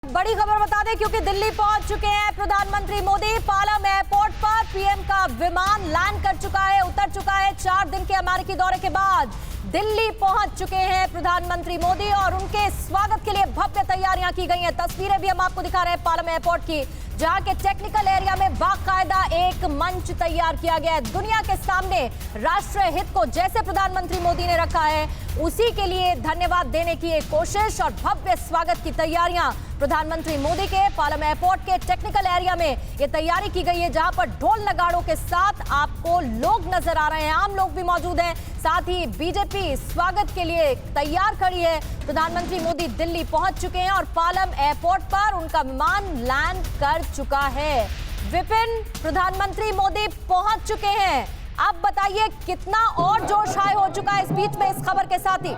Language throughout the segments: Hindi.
बड़ी खबर बता दें क्योंकि दिल्ली पहुंच चुके हैं प्रधानमंत्री मोदी। पालम एयरपोर्ट पर पीएम का विमान लैंड कर चुका है, उतर चुका है। 4 दिन के अमेरिकी दौरे के बाद दिल्ली पहुंच चुके हैं प्रधानमंत्री मोदी और उनके स्वागत के लिए भव्य तैयारियां की गई हैं। तस्वीरें भी हम आपको दिखा रहे हैं पालम एयरपोर्ट की, जहां के टेक्निकल एरिया में बाकायदा एक मंच तैयार किया गया है। दुनिया के सामने राष्ट्रीय हित को जैसे प्रधानमंत्री मोदी ने रखा है, उसी के लिए धन्यवाद देने की एक कोशिश और भव्य स्वागत की तैयारियां प्रधानमंत्री मोदी के पालम एयरपोर्ट के टेक्निकल एरिया में ये तैयारी की गई है, जहां पर ढोल नगाड़ों के साथ आपको लोग नजर आ रहे हैं, आम लोग भी मौजूद हैं। साथ ही बीजेपी स्वागत के लिए तैयार खड़ी है। प्रधानमंत्री मोदी दिल्ली पहुंच चुके हैं और पालम एयरपोर्ट पर उनका विमान लैंड कर चुका है। विपिन, प्रधानमंत्री मोदी पहुंच चुके हैं, अब बताइए कितना और जोश हाई हो चुका है इस बीच में इस खबर के साथ ही?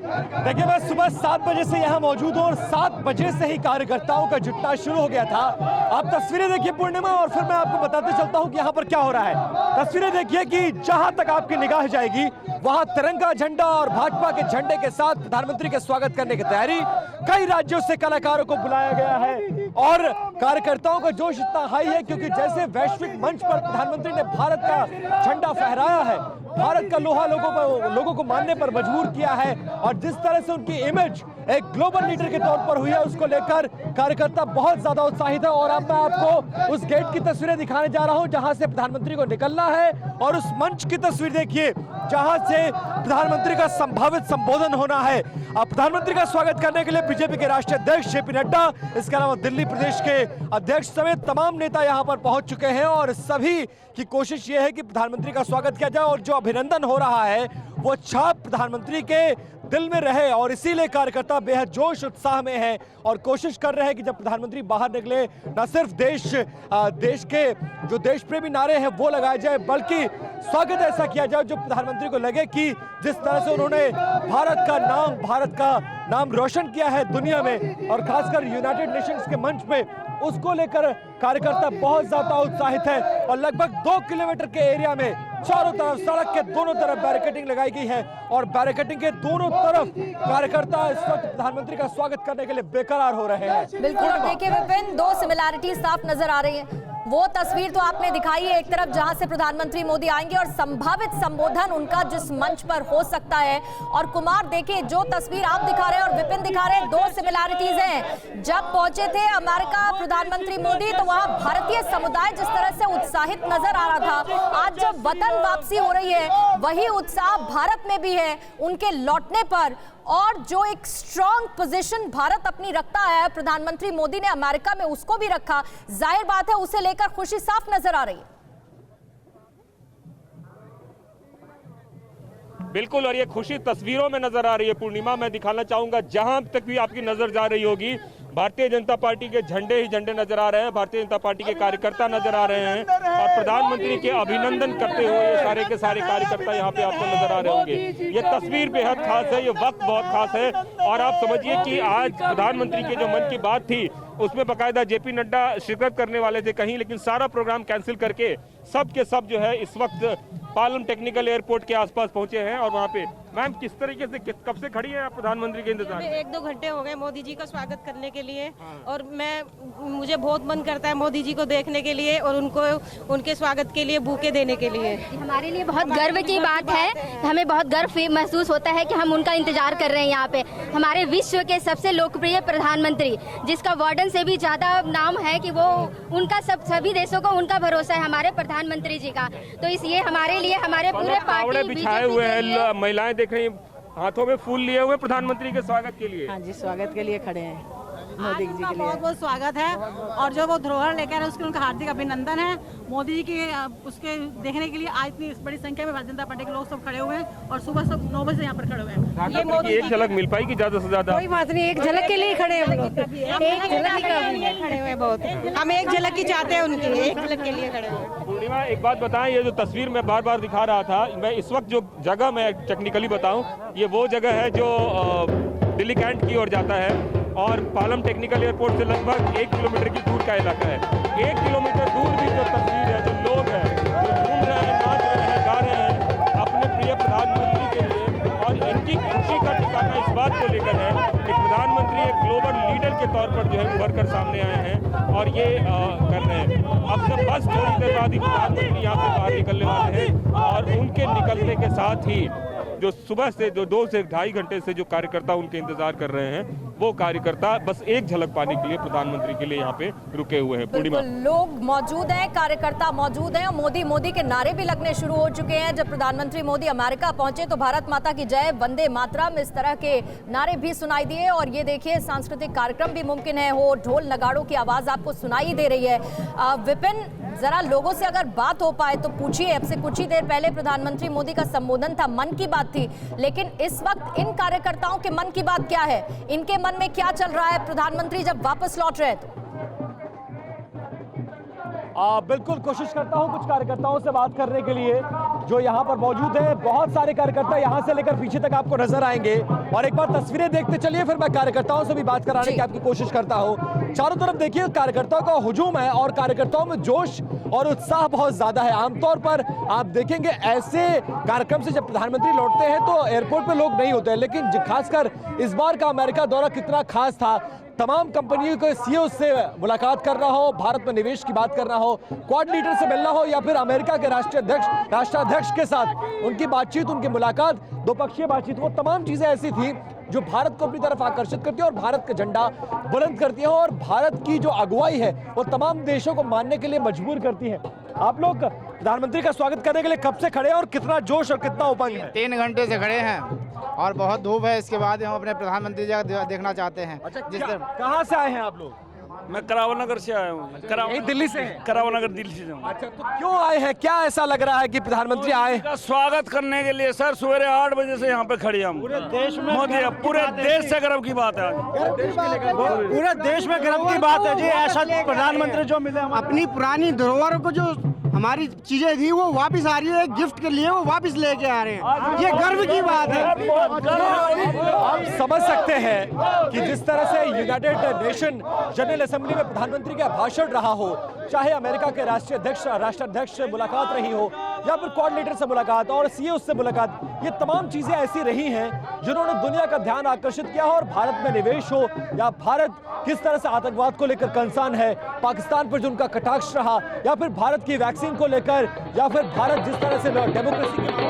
देखिए, मैं सुबह 7 बजे से यहाँ मौजूद हूँ और 7 बजे से ही कार्यकर्ताओं का जुटना शुरू हो गया था। आप तस्वीरें देखिए पूर्णिमा, और फिर मैं आपको बताते चलता हूँ कि यहाँ पर क्या हो रहा है। तस्वीरें देखिए कि जहाँ तक आपकी निगाह जाएगी वहाँ तिरंगा झंडा और भाजपा के झंडे के साथ प्रधानमंत्री के स्वागत करने की तैयारी। कई राज्यों से कलाकारों को बुलाया गया है और कार्यकर्ताओं का जोश इतना हाई है क्योंकि जैसे वैश्विक मंच पर प्रधानमंत्री ने भारत का झंडा फहराया है, भारत का लोहा लोगों को मानने पर मजबूर किया है और जिस तरह से उनकी इमेज एक ग्लोबल लीडर के तौर पर हुई है, उसको लेकर कार्यकर्ता बहुत ज्यादा उत्साहित है। और अब मैं आपको उस गेट की तस्वीरें दिखाने जा रहा हूं जहां से प्रधानमंत्री को निकलना है, और उस मंच की तस्वीर देखिए जहां से प्रधानमंत्री का संभावित संबोधन होना है। प्रधानमंत्री का स्वागत करने के लिए बीजेपी के राष्ट्रीय अध्यक्ष जेपी नड्डा, इसके अलावा दिल्ली प्रदेश के अध्यक्ष समेत तमाम नेता यहां पर पहुंच चुके हैं और सभी की कोशिश यह है कि प्रधानमंत्री का स्वागत किया जाए और जो अभिनंदन हो रहा है वो छाप प्रधानमंत्री के दिल में रहे। और इसीलिए कार्यकर्ता बेहद जोश उत्साह में है और कोशिश कर रहे हैं कि जब प्रधानमंत्री बाहर निकले न सिर्फ देश के जो देश प्रेमी नारे हैं वो लगाए जाए, बल्कि स्वागत ऐसा किया जाए जो प्रधानमंत्री को लगे कि जिस तरह से उन्होंने भारत का नाम रोशन किया है दुनिया में और खासकर यूनाइटेड नेशंस के मंच पे, उसको लेकर कार्यकर्ता बहुत ज्यादा उत्साहित है। और लगभग 2 किलोमीटर के एरिया में चारों तरफ सड़क के दोनों तरफ बैरिकेडिंग लगाई गई है और बैरिकेडिंग के दोनों तरफ कार्यकर्ता इस वक्त प्रधानमंत्री का स्वागत करने के लिए बेकरार हो रहे हैं। बिल्कुल, और देखिए विपिन, 2 सिमिलैरिटी साफ नजर आ रही है। वो तस्वीर तो आपने दिखाई है एक तरफ जहां से प्रधानमंत्री मोदी आएंगे और संभावित संबोधन उनका जिस मंच पर हो सकता है, और कुमार देखिए जो तस्वीर आप दिखा रहे हैं और विपिन दिखा रहे हैं, 2 सिमिलैरिटीज हैं। जब पहुंचे थे अमेरिका प्रधानमंत्री मोदी तो वहां भारतीय समुदाय जिस तरह से उत्साहित नजर आ रहा था, आज जब वतन वापसी हो रही है वही उत्साह भारत में भी है उनके लौटने पर। और जो एक स्ट्रॉन्ग पोजीशन भारत अपनी रखता है, प्रधानमंत्री मोदी ने अमेरिका में उसको भी रखा, जाहिर बात है उसे लेकर खुशी साफ नजर आ रही है। बिल्कुल, और ये खुशी तस्वीरों में नजर आ रही है। पूर्णिमा, मैं दिखाना चाहूंगा जहां तक भी आपकी नजर जा रही होगी, भारतीय जनता पार्टी के झंडे ही झंडे नजर आ रहे हैं, भारतीय जनता पार्टी के कार्यकर्ता नजर आ रहे हैं और प्रधानमंत्री के अभिनंदन करते हुए ये सारे के सारे कार्यकर्ता यहाँ पे आपको नजर आ रहे होंगे। ये तस्वीर बेहद खास है, ये वक्त बहुत खास है। और आप समझिए कि आज प्रधानमंत्री के जो मन की बात थी उसमें बाकायदा जेपी नड्डा शिरकत करने वाले थे कहीं, लेकिन सारा प्रोग्राम कैंसिल करके सब के सब जो है इस वक्त पालम टेक्निकल एयरपोर्ट के आसपास पहुंचे हैं। और वहाँ पे मैम किस तरीके से कब से खड़ी है आप प्रधानमंत्री के इंतजार में? 1-2 घंटे हो गए मोदी जी का स्वागत करने के लिए। और मुझे बहुत मन करता है मोदी जी को देखने के लिए और उनके स्वागत के लिए बुके देने के लिए। हमारे लिए बहुत गर्व की बात है, हमें बहुत गर्व महसूस होता है कि हम उनका इंतजार कर रहे हैं। यहाँ पे हमारे विश्व के सबसे लोकप्रिय प्रधानमंत्री, जिसका वार्डन से भी ज्यादा नाम है कि वो उनका सभी देशों को उनका भरोसा है हमारे प्रधानमंत्री जी का। तो इसलिए हमारे लिए हमारे पूरे पावड़े बिछाए हुए हैं, महिलाएं देख रही हैं हाथों में फूल लिए हुए प्रधानमंत्री के स्वागत के लिए। हाँ जी, स्वागत के लिए खड़े हैं मोदी जी के लिए। बहुत बहुत स्वागत है और जो वो धरोहर लेकर उसके उनका हार्दिक अभिनंदन है। मोदी जी के उसके देखने के लिए आज इतनी बड़ी संख्या में भारतीय जनता पार्टी के लोग सब खड़े हुए हैं और सुबह सब 9 बजे यहाँ पर खड़े हुए हैं। ये मोदी एक झलक मिल पाएगी ज्यादा से ज्यादा? कोई बात नहीं, एक झलक के लिए खड़े हैं हम लोग, एक झलक के लिए खड़े हुए बहुत। हम एक झलक की चाहते हैं उनकी, एक झलक के लिए खड़े हुए। पूर्णिमा, एक बात बताएं, ये जो तस्वीर मैं बार बार दिखा रहा था, मैं इस वक्त जो जगह मैं टेक्निकली बताऊं, ये वो जगह है जो दिल्ली कैंट की ओर जाता है और पालम टेक्निकल एयरपोर्ट से लगभग 1 किलोमीटर की दूर का इलाका है। 1 किलोमीटर दूर भी जो तस्वीर है, जो लोग हैं जो घूम रहे हैं, नाच रहे हैं, गा रहे हैं अपने प्रिय प्रधानमंत्री के लिए, और इनकी खुशी का ठिकाना इस बात को लेकर है कि प्रधानमंत्री एक के तौर पर जो है उभर कर सामने आए हैं और ये कर रहे हैं। अब से बस थोड़ी देर बाद ही प्रधानमंत्री यहाँ से बाहर निकलने वाले हैं और उनके निकलने के साथ ही जो सुबह से जो 2 से 2.5 घंटे से जो कार्यकर्ता उनके इंतजार कर रहे हैं, वो कार्यकर्ता बस एक झलक पाने के लिए प्रधानमंत्री के लिए यहाँ पे रुके हुए हैं। पूर्णिमा, लोग मौजूद हैं, कार्यकर्ता मौजूद हैं और मोदी मोदी के नारे भी लगने शुरू हो चुके हैं। जब प्रधानमंत्री मोदी अमेरिका पहुंचे तो भारत माता की जय, वंदे मातरम, इस तरह के नारे भी सुनाई दिए। और ये देखिए सांस्कृतिक कार्यक्रम भी मुमकिन है हो, ढोल नगाड़ों की आवाज आपको सुनाई दे रही है। विपिन, जरा लोगों से अगर बात हो पाए तो पूछिए। अब से कुछ ही देर पहले प्रधानमंत्री मोदी का संबोधन था, मन की बात थी, लेकिन इस वक्त इन कार्यकर्ताओं के मन की बात क्या है, इनके मन में क्या चल रहा है प्रधानमंत्री जब वापस लौट रहे हैं तो? बिल्कुल कोशिश करता हूं कुछ कार्यकर्ताओं से बात करने के लिए जो यहां पर मौजूद है। बहुत सारे कार्यकर्ता यहां से लेकर पीछे तक आपको नजर आएंगे और एक बार तस्वीरें देखते चलिए, फिर मैं कार्यकर्ताओं से भी बात कराने की आपकी कोशिश करता हूं। चारों तरफ देखिए कार्यकर्ताओं का हुजूम है और कार्यकर्ताओं में जोश और उत्साह बहुत ज्यादा है। आमतौर पर आप देखेंगे ऐसे कार्यक्रम से जब प्रधानमंत्री लौटते हैं तो एयरपोर्ट पे लोग नहीं होते हैं, लेकिन खासकर इस बार का अमेरिका दौरा कितना खास था। तमाम कंपनियों के सीईओ से मुलाकात करना हो, भारत में निवेश की बात करना हो, क्वाड लीडर से मिलना हो या फिर अमेरिका के राष्ट्राध्यक्ष के साथ उनकी बातचीत, उनकी मुलाकात, द्विपक्षीय बातचीत, वो तमाम चीजें ऐसी थी जो भारत को अपनी तरफ आकर्षित करती है और भारत का झंडा बुलंद करती है और भारत की जो अगुवाई है वो तमाम देशों को मानने के लिए मजबूर करती है। आप लोग प्रधानमंत्री का स्वागत करने के लिए कब से खड़े हैं और कितना जोश और कितना उमंग है? 3 घंटे से खड़े हैं और बहुत धूप है। इसके बाद हम अपने प्रधानमंत्री जी को देखना चाहते हैं। कहाँ से आए हैं आप लोग? मैं करावल नगर से आया हूँ। यही दिल्ली से हैं? करावल नगर दिल्ली से हूँ। अच्छा, तो क्यों आए हैं? क्या ऐसा लग रहा है कि प्रधानमंत्री आए? का स्वागत करने के लिए सर सवेरे 8 बजे से यहाँ पे खड़े हम। पूरे देश में मोदी, पूरे देश से गर्व की बात है। पूरे देश में गर्व की बात है जी। ऐसा प्रधानमंत्री जो मिले, अपनी पुरानी धरोहर को जो हमारी चीजें थी वो वापस आ रही है, गिफ्ट के लिए वो वापस लेके आ रहे हैं। ये गर्व की बात है। आप समझ सकते हैं कि जिस तरह से यूनाइटेड नेशन जनरल असेंबली में प्रधानमंत्री का भाषण रहा हो, चाहे अमेरिका के राष्ट्राध्यक्ष से मुलाकात रही हो या फिर क्वाड लीडर से मुलाकात और सीईओ से मुलाकात, ये तमाम चीजें ऐसी रही हैं जिन्होंने दुनिया का ध्यान आकर्षित किया हो। और भारत में निवेश हो या भारत किस तरह से आतंकवाद को लेकर कंसर्न है, पाकिस्तान पर जो उनका कटाक्ष रहा, या फिर भारत की वैक्सीन को लेकर, या फिर भारत जिस तरह से डेमोक्रेसी के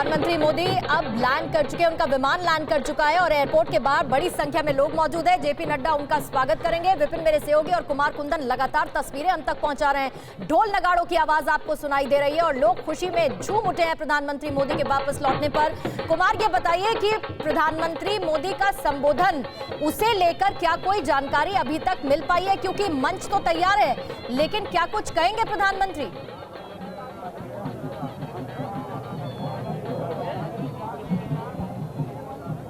प्रधानमंत्री मोदी अब लैंड कर चुके हैं, उनका विमान लैंड कर चुका है और एयरपोर्ट के बाहर बड़ी संख्या में लोग मौजूद हैं। जेपी नड्डा उनका स्वागत करेंगे। विपिन मेरे सहयोगी और कुमार कुंदन लगातार तस्वीरें हम तक पहुंचा रहे हैं। ढोल नगाड़ों की आवाज आपको सुनाई दे रही है और लोग खुशी में झूम उठे हैं प्रधानमंत्री मोदी के वापस लौटने पर। कुमार, ये बताइए कि प्रधानमंत्री मोदी का संबोधन, उसे लेकर क्या कोई जानकारी अभी तक मिल पाई है? क्योंकि मंच तो तैयार है, लेकिन क्या कुछ कहेंगे प्रधानमंत्री?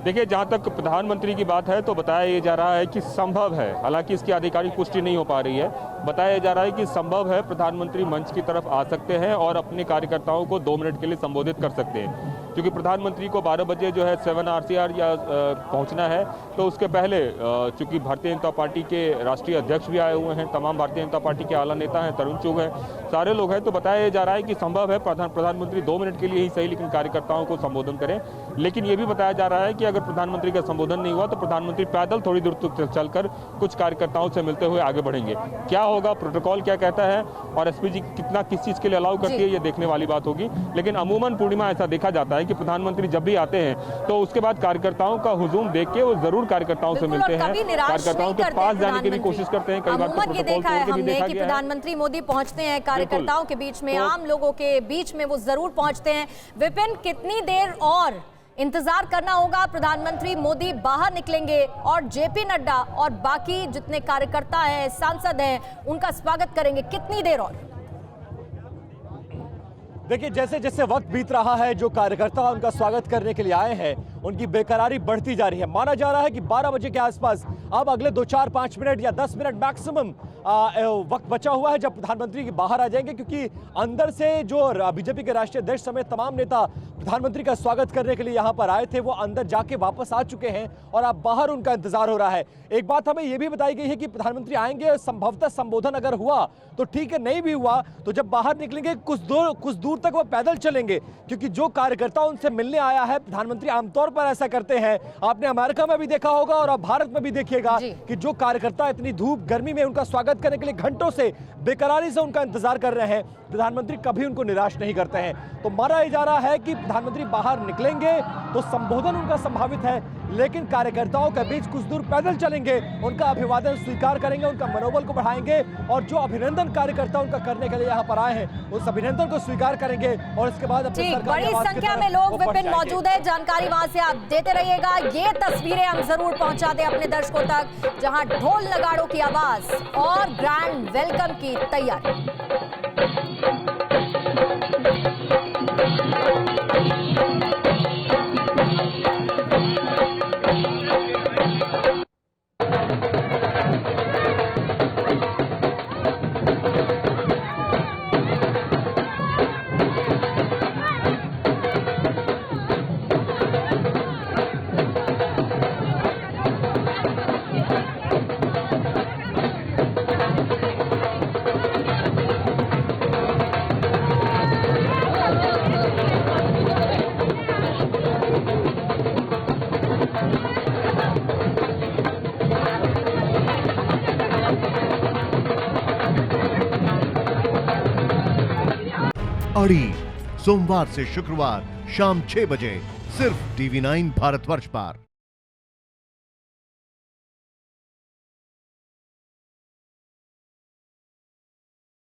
देखिए, जहां तक प्रधानमंत्री की बात है तो बताया जा रहा है कि संभव है, हालांकि इसकी आधिकारिक पुष्टि नहीं हो पा रही है, बताया जा रहा है कि संभव है प्रधानमंत्री मंच की तरफ आ सकते हैं और अपने कार्यकर्ताओं को 2 मिनट के लिए संबोधित कर सकते हैं। क्योंकि प्रधानमंत्री को 12 बजे जो है 7 RCR या पहुंचना है, तो उसके पहले चूंकि भारतीय जनता पार्टी के राष्ट्रीय अध्यक्ष भी आए हुए हैं, तमाम भारतीय जनता पार्टी के आला नेता हैं, तरुण चुग हैं, सारे लोग हैं, तो बताया जा रहा है कि संभव है प्रधानमंत्री 2 मिनट के लिए ही सही लेकिन कार्यकर्ताओं को संबोधन करें। लेकिन ये भी बताया जा रहा है कि अगर प्रधानमंत्री का संबोधन नहीं हुआ तो प्रधानमंत्री पैदल थोड़ी दूर तक चलकर कुछ कार्यकर्ताओं से मिलते हुए आगे बढ़ेंगे। क्या होगा, प्रोटोकॉल क्या कहता है और एसपीजी कितना किस चीज के लिए अलाउ करती है, ये देखने वाली बात होगी। लेकिन अमूमन पूर्णिमा ऐसा देखा जाता है कि प्रधानमंत्री जब भी आते हैं तो उसके बाद कार्यकर्ताओं का हुजूम देख के वो जरूर कार्यकर्ताओं से मिलते हैं, कार्यकर्ताओं के पास जाने की भी कोशिश करते हैं। कई बार तो ये देखा है हमने कि प्रधानमंत्री मोदी पहुंचते हैं कार्यकर्ताओं के बीच में, आम लोगों के बीच में वो जरूर पहुंचते हैं। विपिन, कितनी देर और इंतजार करना होगा? प्रधानमंत्री मोदी बाहर निकलेंगे और जेपी नड्डा और बाकी जितने कार्यकर्ता हैं, सांसद हैं, उनका स्वागत करेंगे। कितनी देर और? देखिए, जैसे जैसे वक्त बीत रहा है, जो कार्यकर्ता उनका स्वागत करने के लिए आए हैं उनकी बेकरारी बढ़ती जा रही है। माना जा रहा है कि 12 बजे के आसपास अब अगले 2, 4, 5 मिनट या 10 मिनट मैक्सिमम वक्त बचा हुआ है जब प्रधानमंत्री के बाहर आ जाएंगे, क्योंकि अंदर से जो बीजेपी के राष्ट्रीय अध्यक्ष समेत तमाम नेता प्रधानमंत्री का स्वागत करने के लिए यहां पर आए थे, वो अंदर जाके वापस आ चुके हैं और अब बाहर उनका इंतजार हो रहा है। एक बात हमें यह भी बताई गई है कि प्रधानमंत्री आएंगे, संभवतः संबोधन अगर हुआ तो ठीक है, नहीं भी हुआ तो जब बाहर निकलेंगे कुछ दूर तक वो पैदल चलेंगे, क्योंकि जो कार्यकर्ता उनसे मिलने आया है, प्रधानमंत्री आमतौर पर ऐसा करते हैं। आपने अमेरिका में भी देखा होगा और अब भारत में भी देखिएगा कि जो कार्यकर्ता इतनी धूप गर्मी में उनका स्वागत करने के लिए घंटों से बेकरारी से उनका इंतजार कर रहे हैं, प्रधानमंत्री कभी उनको निराश नहीं करते हैं। तो माना जा रहा है कि प्रधानमंत्री बाहर निकलेंगे तो संबोधन उनका संभावित है, लेकिन कार्यकर्ताओं के बीच कुछ दूर पैदल चलेंगे, उनका अभिवादन स्वीकार करेंगे, उनका मनोबल को बढ़ाएंगे और जो अभिनंदन कार्यकर्ता उनका करने के लिए यहाँ पर आए हैं उस अभिनंदन को स्वीकार करेंगे और इसके बाद बड़ी संख्या में लोग विपिन मौजूद है। जानकारी वहां से आप देते रहिएगा। ये तस्वीरें हम जरूर पहुंचा दें अपने दर्शकों तक, जहां ढोल नगाड़ों की आवाज और ग्रैंड वेलकम की तैयारी। अड़ी सोमवार से शुक्रवार शाम 6 बजे सिर्फ TV9 भारतवर्ष पर।